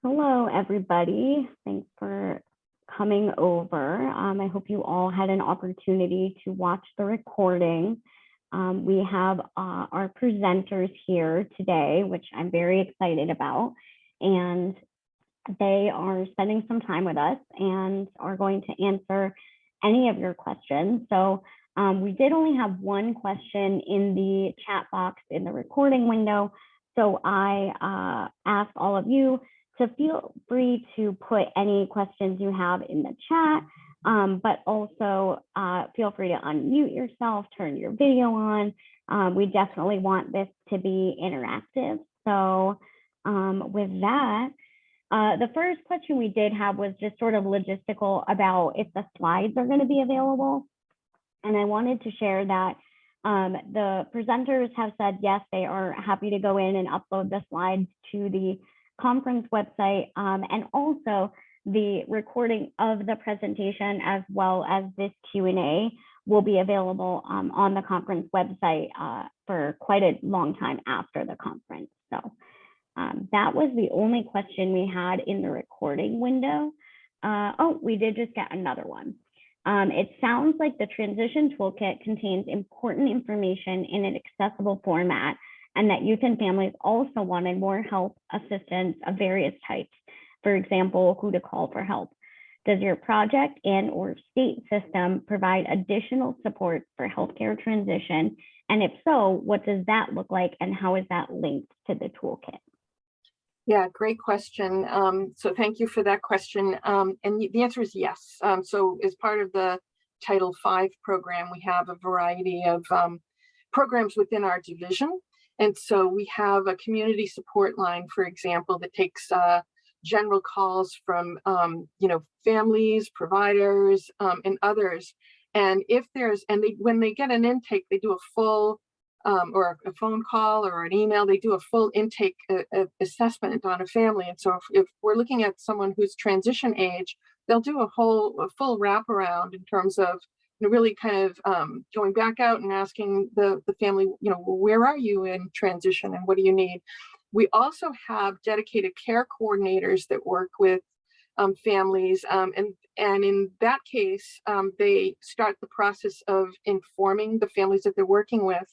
Hello, everybody. Thanks for coming over. I hope you all had an opportunity to watch the recording. We have our presenters here today, which I'm very excited about. And they are spending some time with us and are going to answer any of your questions. So we did only have one question in the chat box in the recording window. So I ask all of you to feel free to put any questions you have in the chat, but also feel free to unmute yourself, turn your video on. We definitely want this to be interactive. So with that, the first question we did have was just sort of logistical about if the slides are going to be available. And I wanted to share that the presenters have said, yes, they are happy to go in and upload the slides to the conference website, and also the recording of the presentation as well as this Q&A will be available on the conference website for quite a long time after the conference. So that was the only question we had in the recording window. Oh, we did just get another one. It sounds like the transition toolkit contains important information in an accessible format, and that youth and families also wanted more help, assistance of various types. For example, who to call for help. Does your project and or state system provide additional support for healthcare transition? And if so, what does that look like and how is that linked to the toolkit? Yeah, great question. So thank you for that question. And the answer is yes. So as part of the Title V program, we have a variety of programs within our division. And so we have a community support line, for example, that takes general calls from, families, providers, and others. And if there's, when they get an intake, they do a full, or a phone call or an email, they do a full intake assessment on a family. And so if we're looking at someone who's transition age, they'll do a full wraparound in terms of really kind of going back out and asking the family, where are you in transition and what do you need? We also have dedicated care coordinators that work with families. And in that case, they start the process of informing the families that they're working with,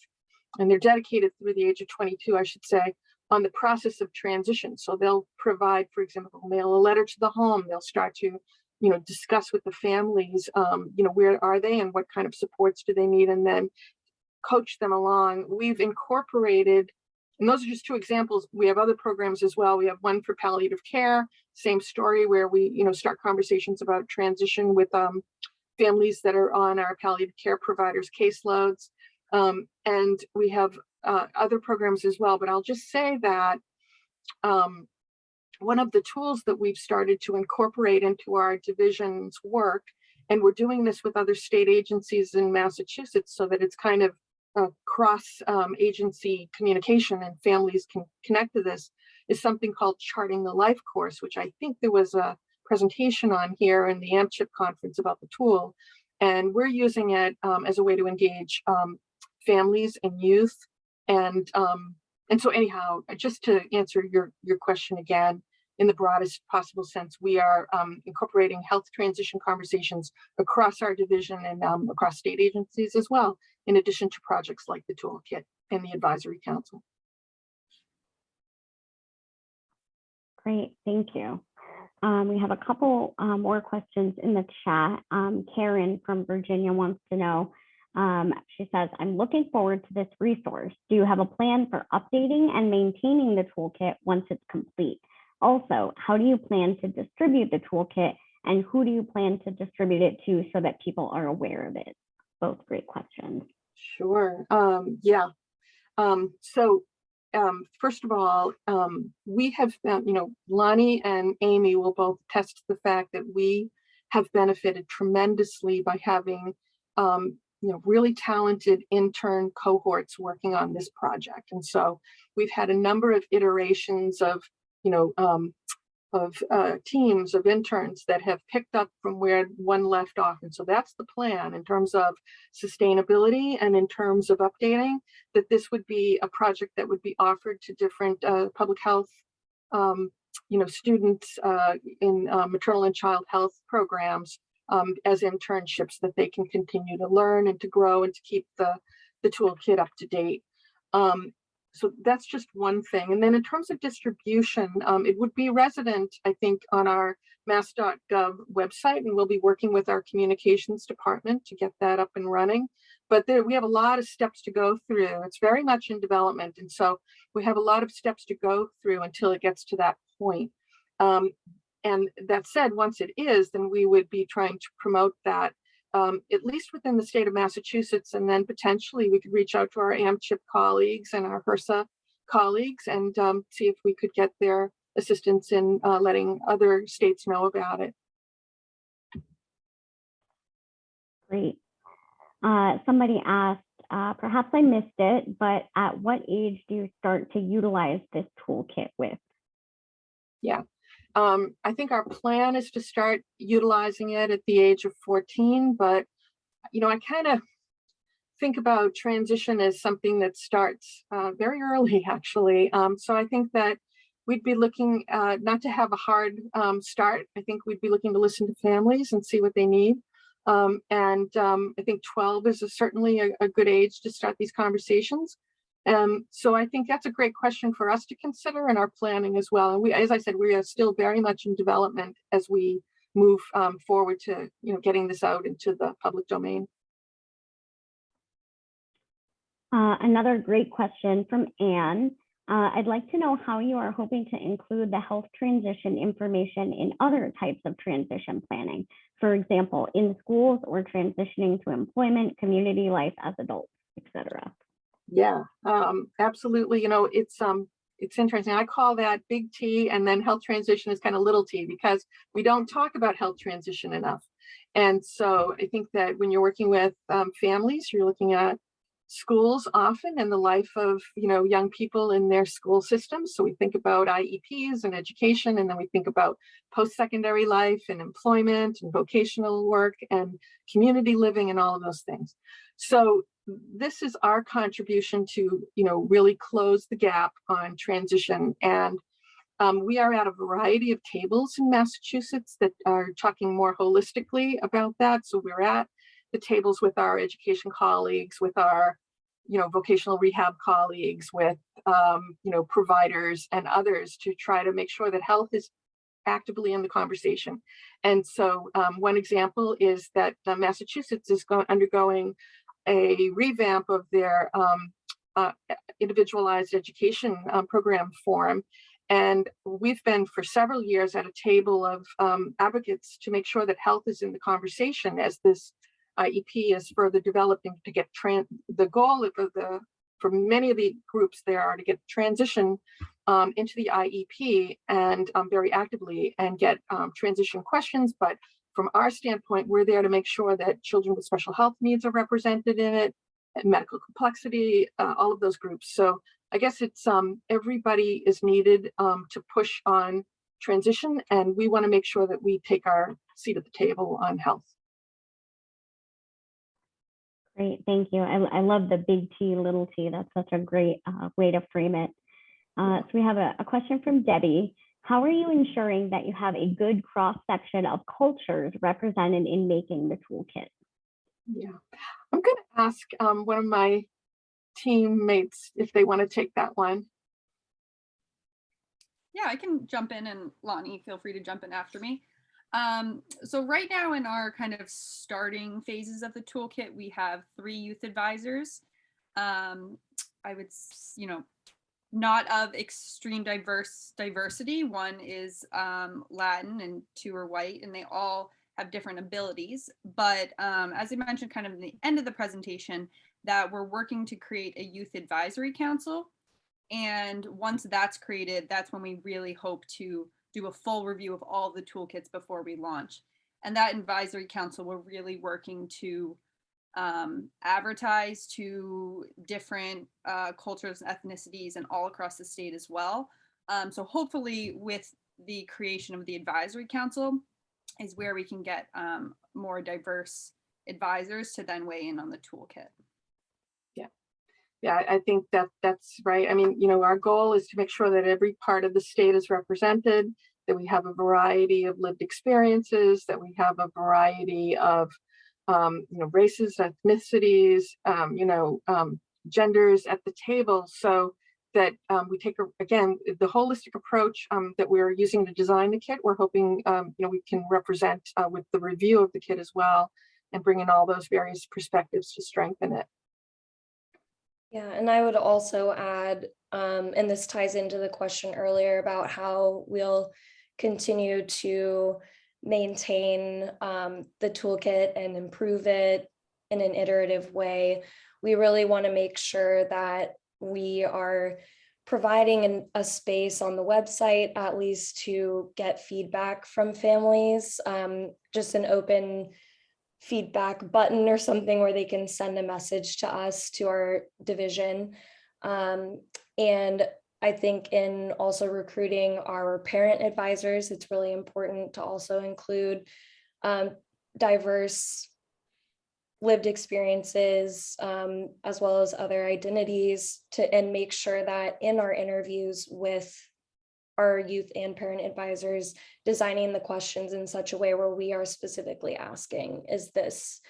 and they're dedicated through the age of 22, I should say, on the process of transition. So they'll provide, for example, mail a letter to the home. They'll start to discuss with the families, where are they and what kind of supports do they need, and then coach them along. We've incorporated, and those are just two examples. We have other programs as well. We have one for palliative care, same story, where we, start conversations about transition with families that are on our palliative care providers' caseloads. And we have other programs as well, but I'll just say that one of the tools that we've started to incorporate into our division's work, and we're doing this with other state agencies in Massachusetts so that it's kind of cross-agency communication and families can connect to this, is something called Charting the Life course, which I think there was a presentation on here in the AMCHP conference about the tool. And we're using it as a way to engage families and youth. And so anyhow, just to answer your question again, in the broadest possible sense, we are incorporating health transition conversations across our division and across state agencies as well, in addition to projects like the Toolkit and the Advisory Council. Great, thank you. We have a couple more questions in the chat. Karen from Virginia wants to know, she says, I'm looking forward to this resource. Do you have a plan for updating and maintaining the toolkit once it's complete? Also, how do you plan to distribute the toolkit and who do you plan to distribute it to so that people are aware of it? Both great questions. Sure. First of all, we have, Lonnie and Amy will both attest to the fact that we have benefited tremendously by having really talented intern cohorts working on this project. And so we've had a number of iterations of, teams of interns that have picked up from where one left off. And so that's the plan in terms of sustainability and in terms of updating, that this would be a project that would be offered to different public health students in maternal and child health programs as internships that they can continue to learn and to grow and to keep the toolkit up to date. So that's just one thing. And then in terms of distribution, it would be resident, I think, on our mass.gov website, and we'll be working with our communications department to get that up and running. But we have a lot of steps to go through. It's very much in development. And so we have a lot of steps to go through until it gets to that point. And that said, once it is, then we would be trying to promote that at least within the state of Massachusetts, and then potentially we could reach out to our AMCHP colleagues and our HRSA colleagues and see if we could get their assistance in letting other states know about it. Great. Somebody asked, perhaps I missed it, but at what age do you start to utilize this toolkit with? Yeah. I think our plan is to start utilizing it at the age of 14, but I kind of think about transition as something that starts very early, actually. So I think that we'd be looking not to have a hard start. I think we'd be looking to listen to families and see what they need. I think 12 is certainly a good age to start these conversations. So I think that's a great question for us to consider in our planning as well. And as I said, we are still very much in development as we move forward to getting this out into the public domain. Another great question from Anne. I'd like to know how you are hoping to include the health transition information in other types of transition planning, for example, in schools or transitioning to employment, community life as adults, etc. Yeah, absolutely. It's interesting. I call that big T, and then health transition is kind of little t, because we don't talk about health transition enough. And so I think that when you're working with families, you're looking at schools often and the life of young people in their school systems. So we think about IEPs and education, and then we think about post-secondary life and employment and vocational work and community living and all of those things. So this is our contribution to really close the gap on transition. And we are at a variety of tables in Massachusetts that are talking more holistically about that. So we're at the tables with our education colleagues, with our vocational rehab colleagues, with providers and others, to try to make sure that health is actively in the conversation. And so one example is that Massachusetts is undergoing a revamp of their individualized education program forum. And we've been for several years at a table of advocates to make sure that health is in the conversation as this IEP is further developing to get the goal for many of the groups there are to get transition into the IEP and very actively and get transition questions. But from our standpoint, we're there to make sure that children with special health needs are represented in it, and medical complexity, all of those groups. So I guess it's everybody is needed to push on transition, and we want to make sure that we take our seat at the table on health. Great, thank you. I love the big T, little t. That's such a great way to frame it. So we have a question from Debbie. How are you ensuring that you have a good cross-section of cultures represented in making the toolkit? Yeah, I'm going to ask one of my teammates if they want to take that one. Yeah, I can jump in, and Lonnie, feel free to jump in after me. So right now in our kind of starting phases of the toolkit, we have 3 youth advisors. I would, not of extreme diversity. One is Latin and 2 are white, and they all have different abilities. But as I mentioned kind of in the end of the presentation, that we're working to create a youth advisory council. And once that's created, that's when we really hope to do a full review of all the toolkits before we launch. And that advisory council, we're really working to advertise to different cultures and ethnicities and all across the state as well. So hopefully with the creation of the advisory council is where we can get more diverse advisors to then weigh in on the toolkit. Yeah, I think that's right. I mean, you know, our goal is to make sure that every part of the state is represented, that we have a variety of lived experiences, that we have a variety of, you know, races, ethnicities, genders at the table, so that we take, again, the holistic approach that we're using to design the kit. We're hoping, we can represent with the review of the kit as well, and bring in all those various perspectives to strengthen it. Yeah, and I would also add, and this ties into the question earlier about how we'll continue to maintain the toolkit and improve it in an iterative way. We really want to make sure that we are providing a space on the website, at least, to get feedback from families, just an open feedback button or something where they can send a message to us, to our division. And I think in also recruiting our parent advisors, it's really important to also include diverse lived experiences, as well as other identities, and make sure that in our interviews with our youth and parent advisors, designing the questions in such a way where we are specifically asking, is this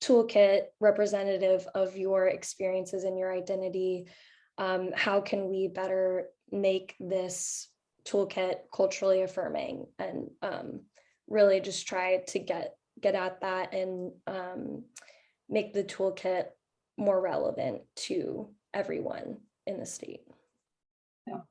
toolkit representative of your experiences and your identity? How can we better make this toolkit culturally affirming? And really just try to get at that and make the toolkit more relevant to everyone in the state. Yeah.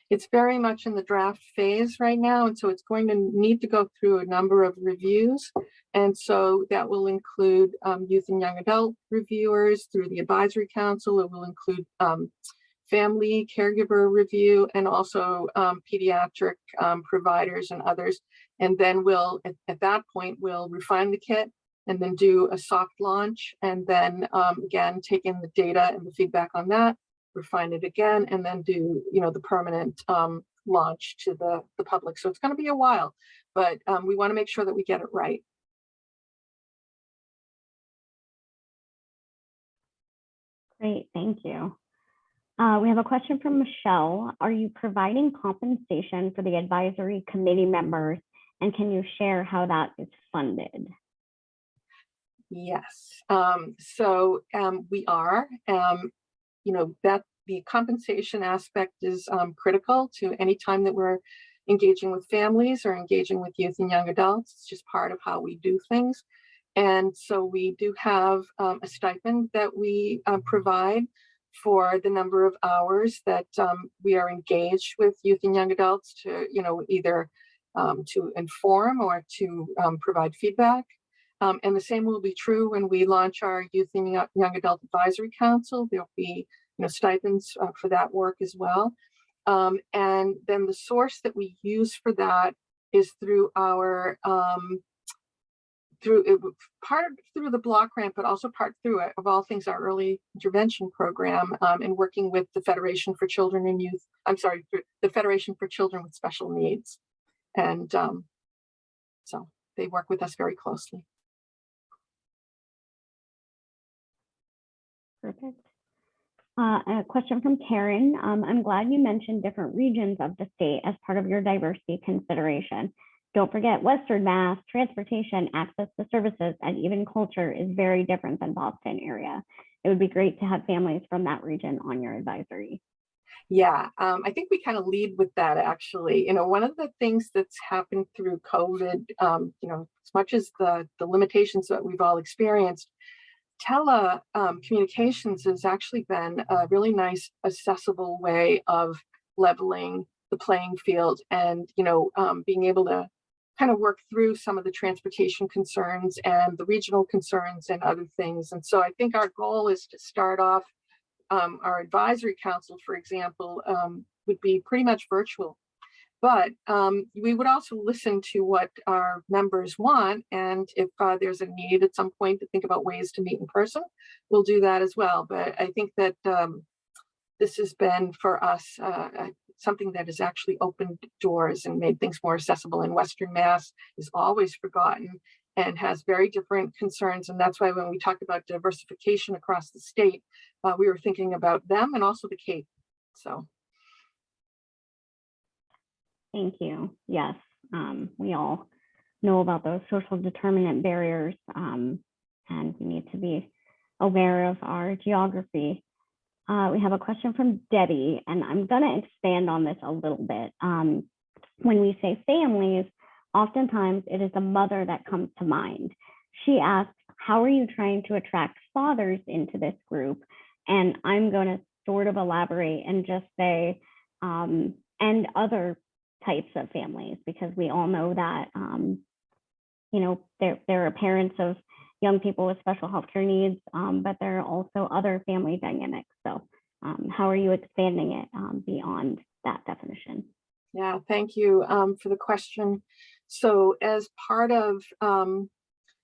It's very much in the draft phase right now, and so it's going to need to go through a number of reviews. And so that will include youth and young adult reviewers through the advisory council. It will include family caregiver review, and also pediatric providers and others. And then we'll, at that point, we'll refine the kit and then do a soft launch. And then again, take in the data and the feedback on that, refine it again, and then do, the permanent launch to the public. So it's going to be a while, but we want to make sure that we get it right. Great, thank you. We have a question from Michelle. Are you providing compensation for the advisory committee members, and can you share how that is funded? Yes, so we are, that the compensation aspect is critical to any time that we're engaging with families or engaging with youth and young adults. It's just part of how we do things. And so we do have a stipend that we provide for the number of hours that we are engaged with youth and young adults to, either to inform or to provide feedback. And the same will be true when we launch our Youth and Young Adult Advisory Council. There'll be stipends for that work as well. And then the source that we use for that is through our through the block grant, but also part through it, of all things, our early intervention program, and working with the Federation for Children and Youth. The Federation for Children with Special Needs, and so they work with us very closely. Perfect. A question from Karen. I'm glad you mentioned different regions of the state as part of your diversity consideration. Don't forget Western Mass, transportation, access to services, and even culture is very different than Boston area. It would be great to have families from that region on your advisory. Yeah, I think we kind of lead with that, actually. One of the things that's happened through COVID, as much as the limitations that we've all experienced, telecommunications has actually been a really nice, accessible way of leveling the playing field, and being able to kind of work through some of the transportation concerns and the regional concerns and other things. And so I think our goal is to start off our advisory council, for example, would be pretty much virtual. But we would also listen to what our members want, and if there's a need at some point to think about ways to meet in person, we'll do that as well. But I think that this has been for us something that has actually opened doors and made things more accessible. In Western Mass is always forgotten, and has very different concerns. And that's why when we talk about diversification across the state, we were thinking about them and also the Cape. So. Thank you. Yes, we all know about those social determinant barriers, and we need to be aware of our geography. We have a question from Debbie, and I'm going to expand on this a little bit. When we say families, oftentimes it is a mother that comes to mind. She asks, how are you trying to attract fathers into this group? And I'm going to sort of elaborate and just say, and other types of families, because we all know that, you know, there are parents of young people with special healthcare needs, but there are also other family dynamics. So how are you expanding it beyond that definition? Yeah, thank you for the question. So as part of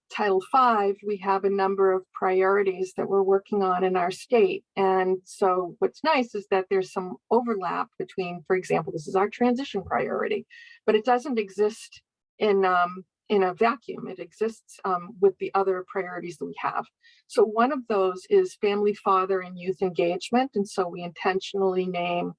Title V, we have a number of priorities that we're working on in our state. And so what's nice is that there's some overlap between, for example, this is our transition priority, but it doesn't exist in a vacuum. It exists with the other priorities that we have. So one of those is family, father, and youth engagement. And so we intentionally name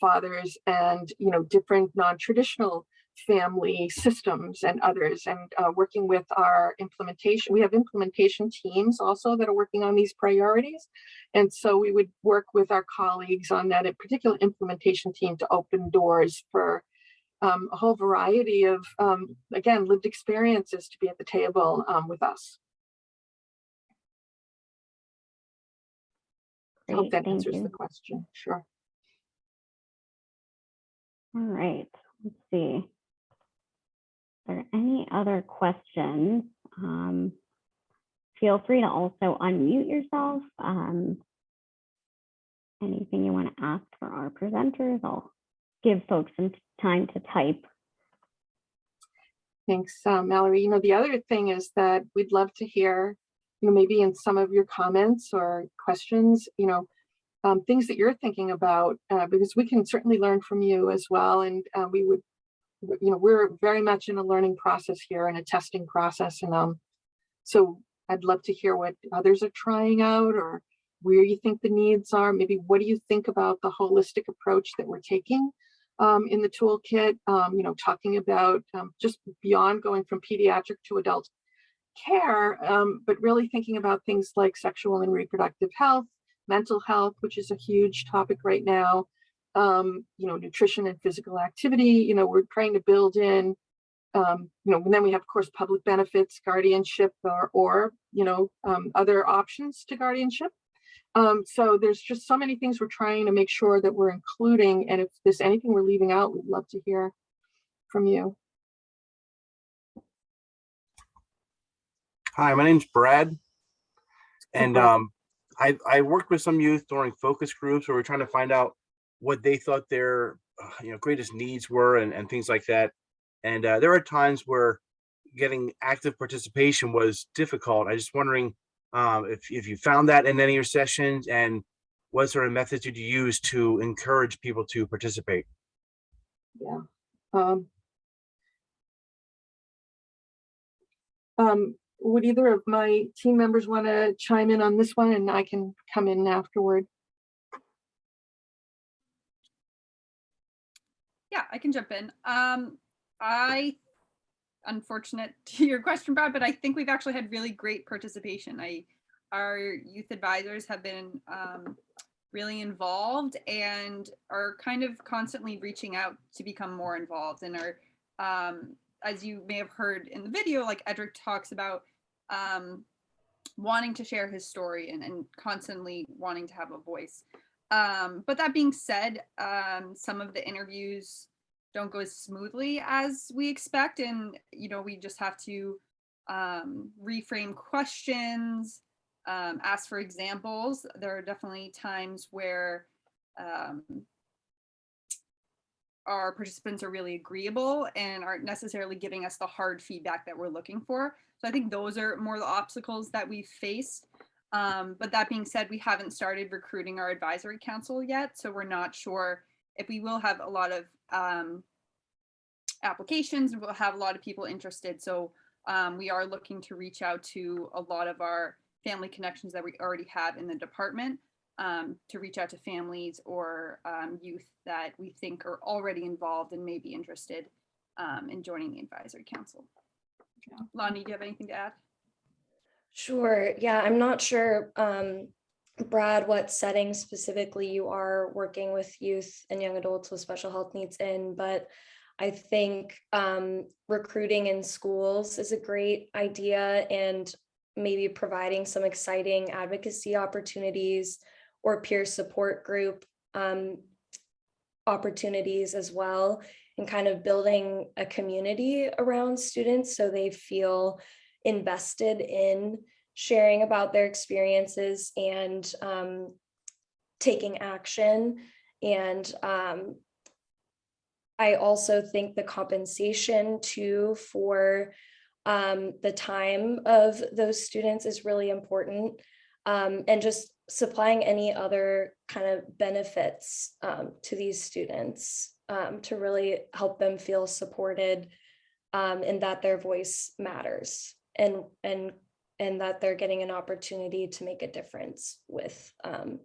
fathers and, you know, different non-traditional family systems and others, and working with our implementation. We have implementation teams also that are working on these priorities. And so we would work with our colleagues on that particular implementation team to open doors for a whole variety of, again, lived experiences to be at the table with us. I hope that answers the question. Sure. All right, let's see. Are there any other questions? Feel free to also unmute yourself. Anything you want to ask for our presenters? I'll give folks some time to type. Thanks, Mallory. You know, the other thing is that we'd love to hear, you know, maybe in some of your comments or questions, you know, things that you're thinking about, because we can certainly learn from you as well. And we would, you know, we're very much in a learning process here and a testing process. And so I'd love to hear what others are trying out, or where you think the needs are. Maybe what do you think about the holistic approach that we're taking in the toolkit, you know, talking about just beyond going from pediatric to adult care, but really thinking about things like sexual and reproductive health, mental health, which is a huge topic right now, you know, nutrition and physical activity. You know, we're trying to build in, you know, and then we have, of course, public benefits, guardianship, or you know, other options to guardianship. So there's just so many things we're trying to make sure that we're including. And if there's anything we're leaving out, we'd love to hear from you. Hi, my name's Brad. And I worked with some youth during focus groups where we're trying to find out what they thought their you know, greatest needs were and things like that. And there are times where getting active participation was difficult. I was just wondering if you found that in any of your sessions, and what sort of methods did you use to encourage people to participate? Yeah. Would either of my team members want to chime in on this one, and I can come in afterward? Yeah, I can jump in. Unfortunate to your question, Brad, but I think we've actually had really great participation. Our youth advisors have been really involved and are kind of constantly reaching out to become more involved, and are, as you may have heard in the video, like Edric talks about wanting to share his story and constantly wanting to have a voice. But that being said, some of the interviews don't go as smoothly as we expect, and you know, we just have to reframe questions, ask for examples. There are definitely times where our participants are really agreeable and aren't necessarily giving us the hard feedback that we're looking for. So I think those are more the obstacles that we've faced. But that being said, we haven't started recruiting our advisory council yet, so we're not sure if we will have a lot of applications. We'll have a lot of people interested. So we are looking to reach out to a lot of our family connections that we already have in the department, to reach out to families or youth that we think are already involved and may be interested in joining the advisory council. Lonnie, do you have anything to add? Sure. Yeah, I'm not sure, Brad, what setting specifically you are working with youth and young adults with special health needs in, but I think recruiting in schools is a great idea, and maybe providing some exciting advocacy opportunities or peer support group opportunities as well, and kind of building a community around students so they feel invested in sharing about their experiences and taking action. And I also think the compensation too for the time of those students is really important, and just supplying any other kind of benefits to these students to really help them feel supported, and that their voice matters, and that they're getting an opportunity to make a difference with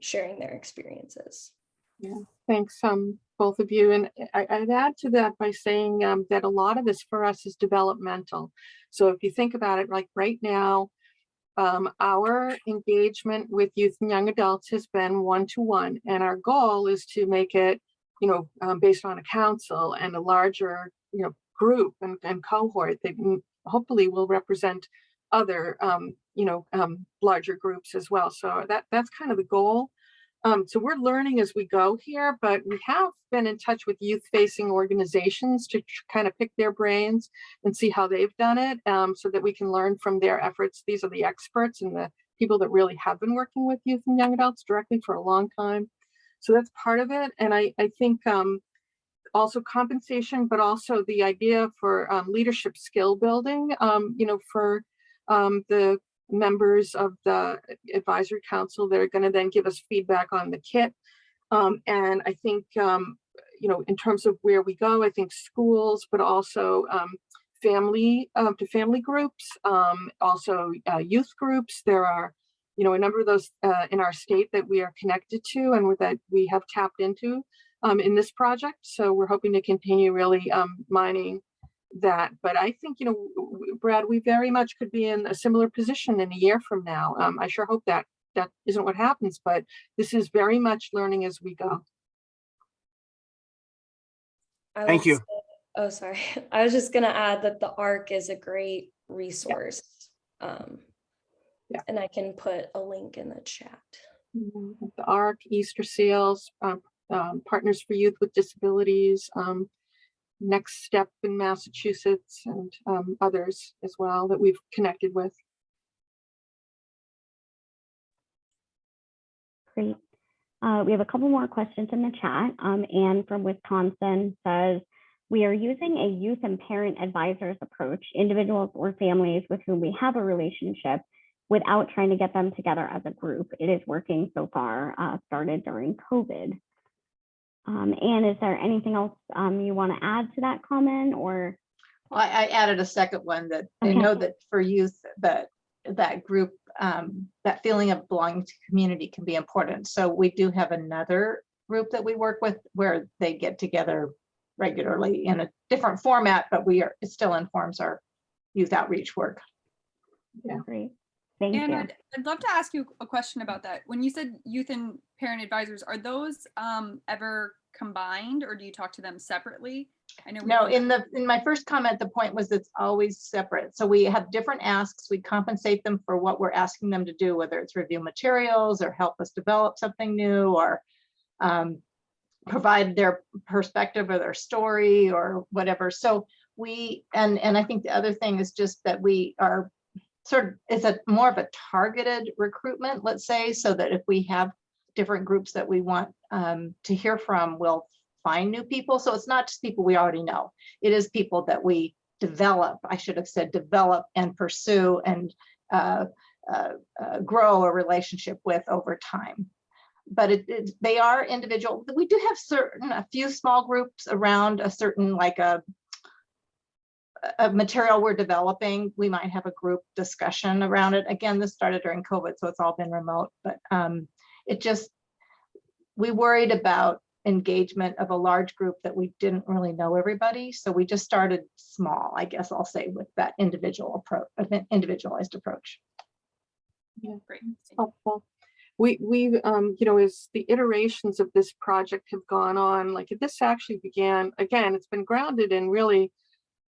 sharing their experiences. Yeah, thanks, both of you. And I'd add to that by saying that a lot of this for us is developmental. So if you think about it, like right now, our engagement with youth and young adults has been one-to-one, and our goal is to make it, based on a council and a larger, group and cohort that hopefully will represent other, larger groups as well. So that's kind of the goal. So we're learning as we go here, but we have been in touch with youth-facing organizations to kind of pick their brains and see how they've done it, so that we can learn from their efforts. These are the experts and the people that really have been working with youth and young adults directly for a long time. So that's part of it. And I think also compensation, but also the idea for leadership skill building, for the members of the advisory council that are going to then give us feedback on the kit. And I think, in terms of where we go, I think schools, but also family to family groups, also youth groups. There are, a number of those in our state that we are connected to and that we have tapped into in this project. So we're hoping to continue really mining that. But I think, Brad, we very much could be in a similar position in a year from now. I sure hope that isn't what happens, but this is very much learning as we go. Thank you. Oh, sorry. I was just going to add that the ARC is a great resource. And I can put a link in the chat. The ARC, Easter Seals, Partners for Youth with Disabilities, Next Step in Massachusetts, and others as well that we've connected with. Great. We have a couple more questions in the chat. Anne from Wisconsin says, we are using a youth and parent advisors approach, individuals or families with whom we have a relationship, without trying to get them together as a group. It is working so far, started during COVID. Anne, is there anything else you want to add to that comment, or? Well, I added a second one that I know that for youth, that group, that feeling of belonging to community can be important. So we do have another group that we work with where they get together regularly in a different format, but it still informs our youth outreach work. Yeah, great. Thank you. I'd love to ask you a question about that. When you said youth and parent advisors, are those ever combined, or do you talk to them separately? I know. No, in my first comment, the point was it's always separate. So we have different asks. We compensate them for what we're asking them to do, whether it's review materials or help us develop something new, or provide their perspective or their story or whatever. So and I think the other thing is just that we are sort of, it's more of a targeted recruitment, let's say, so that if we have different groups that we want to hear from, we'll find new people. So it's not just people we already know. It is people that we develop, I should have said develop and pursue and grow a relationship with over time. But they are individual. We do have a few small groups around a certain, like a a material we're developing, we might have a group discussion around it. Again, this started during COVID, so it's all been remote, but we worried about engagement of a large group that we didn't really know everybody. So we just started small, I guess I'll say, with that individualized approach. Yeah, Great. helpful. We you know, as the iterations of this project have gone on, like this actually began, again, it's been grounded in really,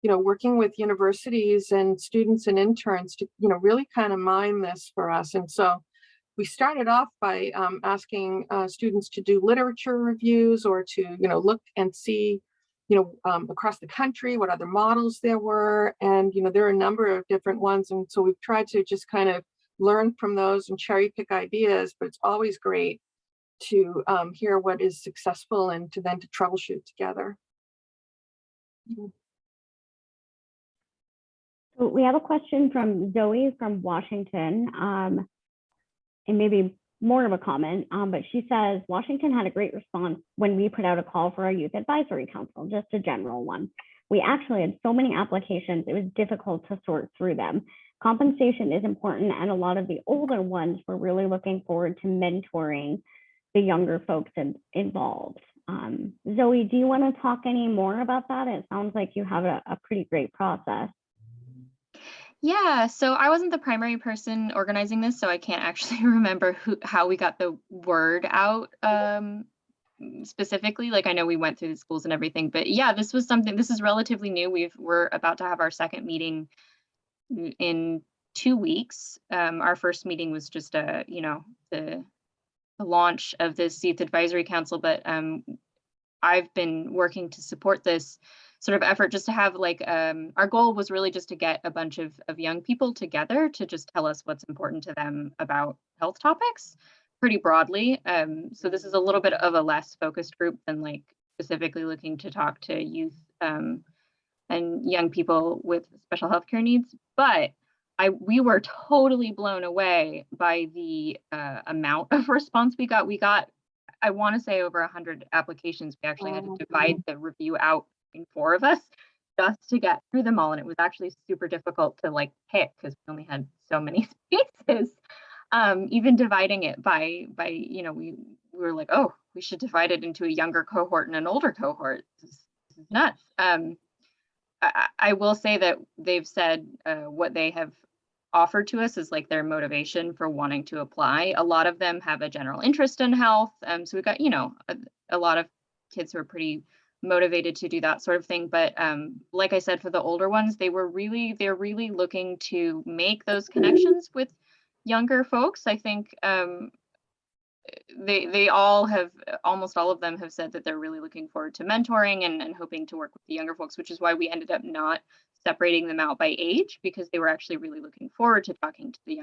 you know, working with universities and students and interns to, you know, really kind of mine this for us. And so we started off by asking students to do literature reviews or to, you know, look and see, you know, across the country what other models there were. And, you know, there are a number of different ones. And so we've tried to just kind of learn from those and cherry pick ideas, but it's always great to hear what is successful and to then to troubleshoot together. So we have a question from Zoe from Washington, and maybe more of a comment, but she says, Washington had a great response when we put out a call for our youth advisory council, just a general one. We actually had so many applications, it was difficult to sort through them. Compensation is important, and a lot of the older ones were really looking forward to mentoring the younger folks involved. Zoe, do you want to talk any more about that? It sounds like you have a pretty great process. Yeah, so I wasn't the primary person organizing this, so I can't actually remember how we got the word out specifically. Like, I know we went through the schools and everything, but yeah, this is relatively new. We're about to have our second meeting in 2 weeks. Our first meeting was just the launch of this youth advisory council, but I've been working to support this sort of effort just to have like, our goal was really just to get a bunch of young people together to just tell us what's important to them about health topics pretty broadly. So this is a little bit of a less focused group than like specifically looking to talk to youth and young people with special healthcare needs. But we were totally blown away by the amount of response we got. I want to say over 100 applications. We actually had to divide the review out in 4 of us just to get through them all. And it was actually super difficult to like pick because we only had so many spaces. Even dividing it by you know, we were like, oh, we should divide it into a younger cohort and an older cohort. This is nuts. I will say that they've said what they have offered to us is like their motivation for wanting to apply. A lot of them have a general interest in health. So we got, you know, a lot of kids who are pretty motivated to do that sort of thing. But like I said, for the older ones, they're really looking to make those connections with younger folks. I think they all have, almost all of them have said that they're really looking forward to mentoring and hoping to work with the younger folks, which is why we ended up not separating them out by age, because they were actually really looking forward to talking to the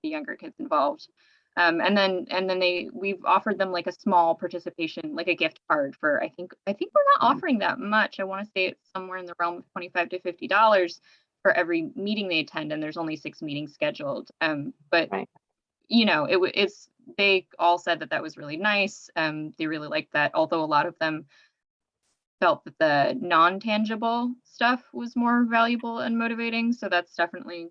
younger kids involved. And then we've offered them like a small participation, like a gift card for, I think we're not offering that much. I want to say it's somewhere in the realm of $25 to $50 for every meeting they attend, and there's only 6 meetings scheduled. But right. You know, they all said that was really nice. They really liked that, although a lot of them felt that the non-tangible stuff was more valuable and motivating. So that's definitely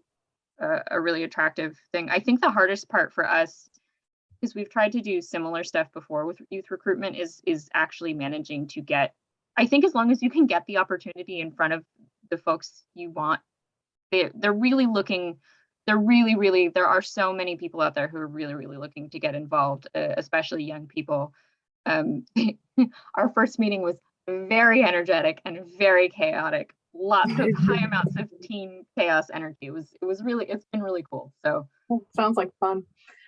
a really attractive thing. I think the hardest part for us, because we've tried to do similar stuff before with youth recruitment, is actually managing to get, I think as long as you can get the opportunity in front of the folks you want, they're really looking, there are so many people out there who are really looking to get involved, especially young people. Our first meeting was very energetic and very chaotic. Lots of high amounts of team chaos energy. It's been really cool. So sounds like fun.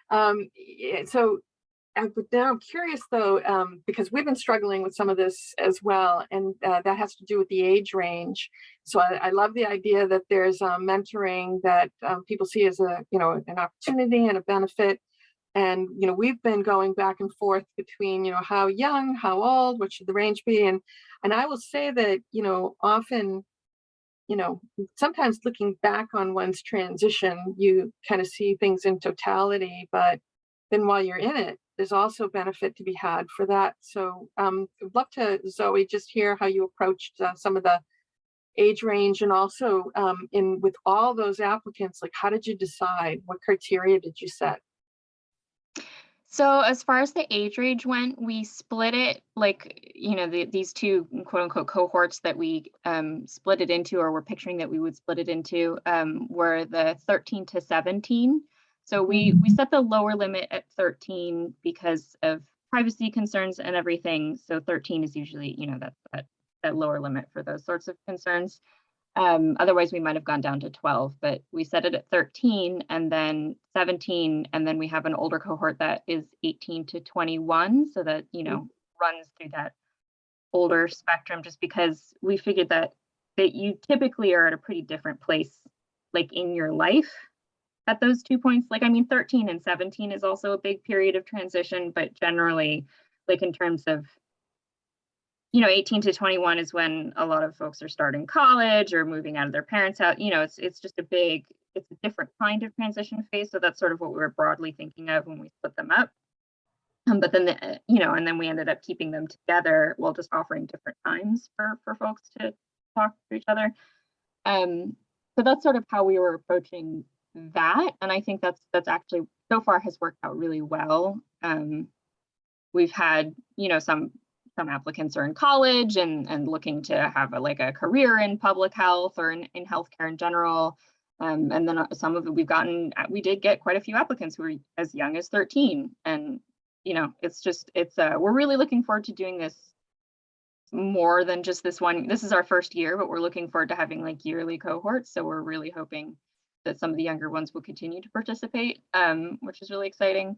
So now I'm curious though, because we've been struggling with some of this as well, and that has to do with the age range. So I love the idea that there's mentoring that people see as an opportunity and a benefit. And, you know, we've been going back and forth between, you know, how young, how old, what should the range be? And I will say that, you know, often, you know, sometimes looking back on one's transition, you kind of see things in totality, but then while you're in it, there's also benefit to be had for that. So I'd love to, Zoe, just hear how you approached some of the age range, and also with all those applicants, like how did you decide? What criteria did you set? So as far as the age range went, we split it like, you know, these two quote unquote cohorts that we split it into, or we're picturing that we would split it into, were the 13 to 17. So we set the lower limit at 13 because of privacy concerns and everything. So 13 is usually, you know, that lower limit for those sorts of concerns. Otherwise, we might have gone down to 12, but we set it at 13 and then 17. And then we have an older cohort that is 18 to 21. So that, you know, runs through that older spectrum, just because we figured that you typically are at a pretty different place, like in your life at those 2 points. Like, I mean, 13 and 17 is also a big period of transition, but generally, like in terms of, you know, 18 to 21 is when a lot of folks are starting college or moving out of their parents' house. You know, it's just it's a different kind of transition phase. So that's sort of what we were broadly thinking of when we split them up. But then, you know, and then we ended up keeping them together while just offering different times for folks to talk to each other. So that's sort of how we were approaching that. And I think that's actually so far has worked out really well. We've had, you know, some applicants are in college and looking to have a career in public health or in healthcare in general. And then some of it we did get quite a few applicants who were as young as 13. And, you know, we're really looking forward to doing this more than just this one. This is our first year, but we're looking forward to having like yearly cohorts. So we're really hoping that some of the younger ones will continue to participate, which is really exciting.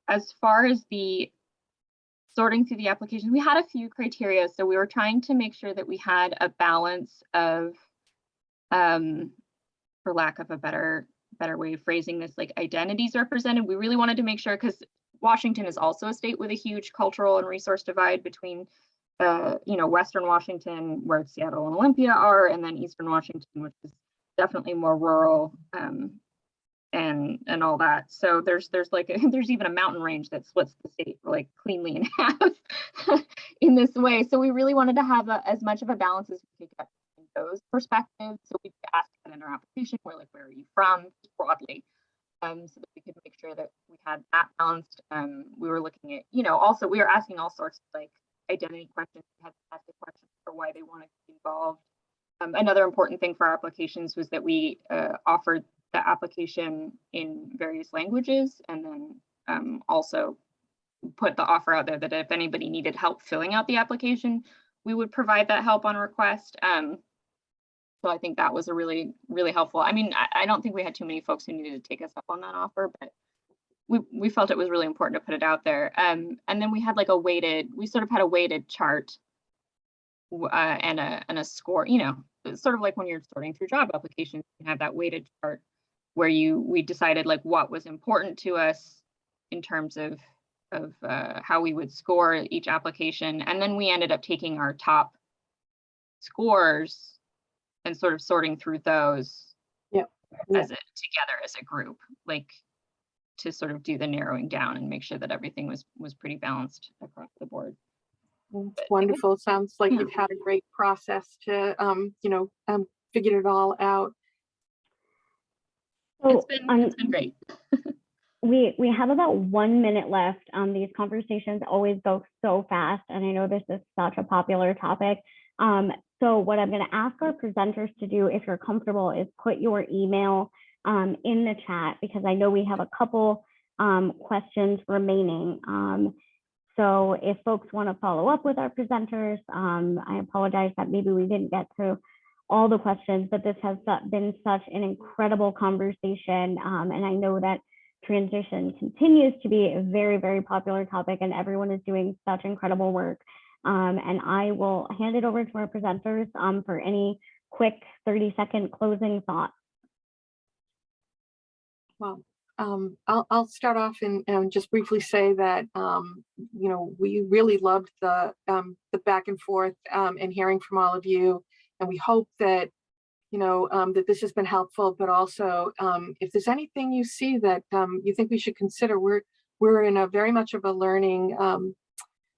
As far as the sorting through the applications, we had a few criteria. So we were trying to make sure that we had a balance of, for lack of a better way of phrasing this, like identities represented. We really wanted to make sure, because Washington is also a state with a huge cultural and resource divide between, you know, Western Washington, where Seattle and Olympia are, and then Eastern Washington, which is definitely more rural, and all that. So there's even a mountain range that splits the state like cleanly in half in this way. So we really wanted to have as much of a balance as we could get in those perspectives. So we asked that in our application, where are you from, broadly, so that we could make sure that we had that balanced. We were looking at, you know, also we were asking all sorts of like identity questions. We had to ask the questions for why they want to be involved. Another important thing for our applications was that we offered the application in various languages, and then also put the offer out there that if anybody needed help filling out the application, we would provide that help on request. So I think that was a really, really helpful. I mean, I don't think we had too many folks who needed to take us up on that offer, but we felt it was really important to put it out there. And then we had like we sort of had a weighted chart and a score, you know, sort of like when you're sorting through job applications, you have that weighted chart where we decided like what was important to us in terms of how we would score each application. And then we ended up taking our top scores and sort of sorting through those together as a group, like to sort of do the narrowing down and make sure that everything was pretty balanced across the board. It's wonderful. Sounds like you've had a great process to, you know, figure it all out. So, it's been great. we have about 1 minute left. These conversations always go so fast, and I know this is such a popular topic. So what I'm going to ask our presenters to do, if you're comfortable, is put your email in the chat, because I know we have a couple questions remaining. So if folks want to follow up with our presenters, I apologize that maybe we didn't get to all the questions, but this has been such an incredible conversation. And I know that transition continues to be a very, very popular topic, and everyone is doing such incredible work. And I will hand it over to our presenters for any quick 30-second closing thoughts. Well, I'll start off and just briefly say that, you know, we really loved the back and forth and hearing from all of you. And we hope that, you know, that this has been helpful, but also if there's anything you see that you think we should consider, we're in a very much of a learning,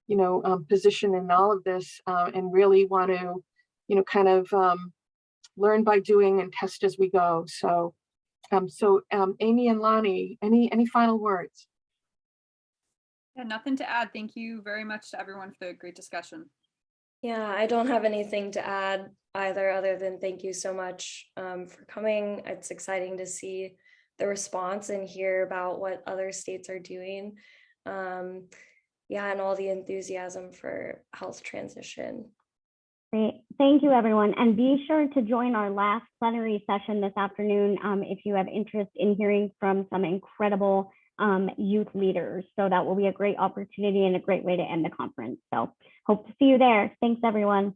you know, position in all of this, and really want to, you know, kind of learn by doing and test as we go. So, Amy and Lonnie, any final words? Yeah, nothing to add. Thank you very much to everyone for the great discussion. Yeah, I don't have anything to add either, other than thank you so much for coming. It's exciting to see the response and hear about what other states are doing. Yeah, and all the enthusiasm for health transition. Great. Thank you, everyone. And be sure to join our last plenary session this afternoon if you have interest in hearing from some incredible youth leaders. So that will be a great opportunity and a great way to end the conference. So hope to see you there. Thanks, everyone.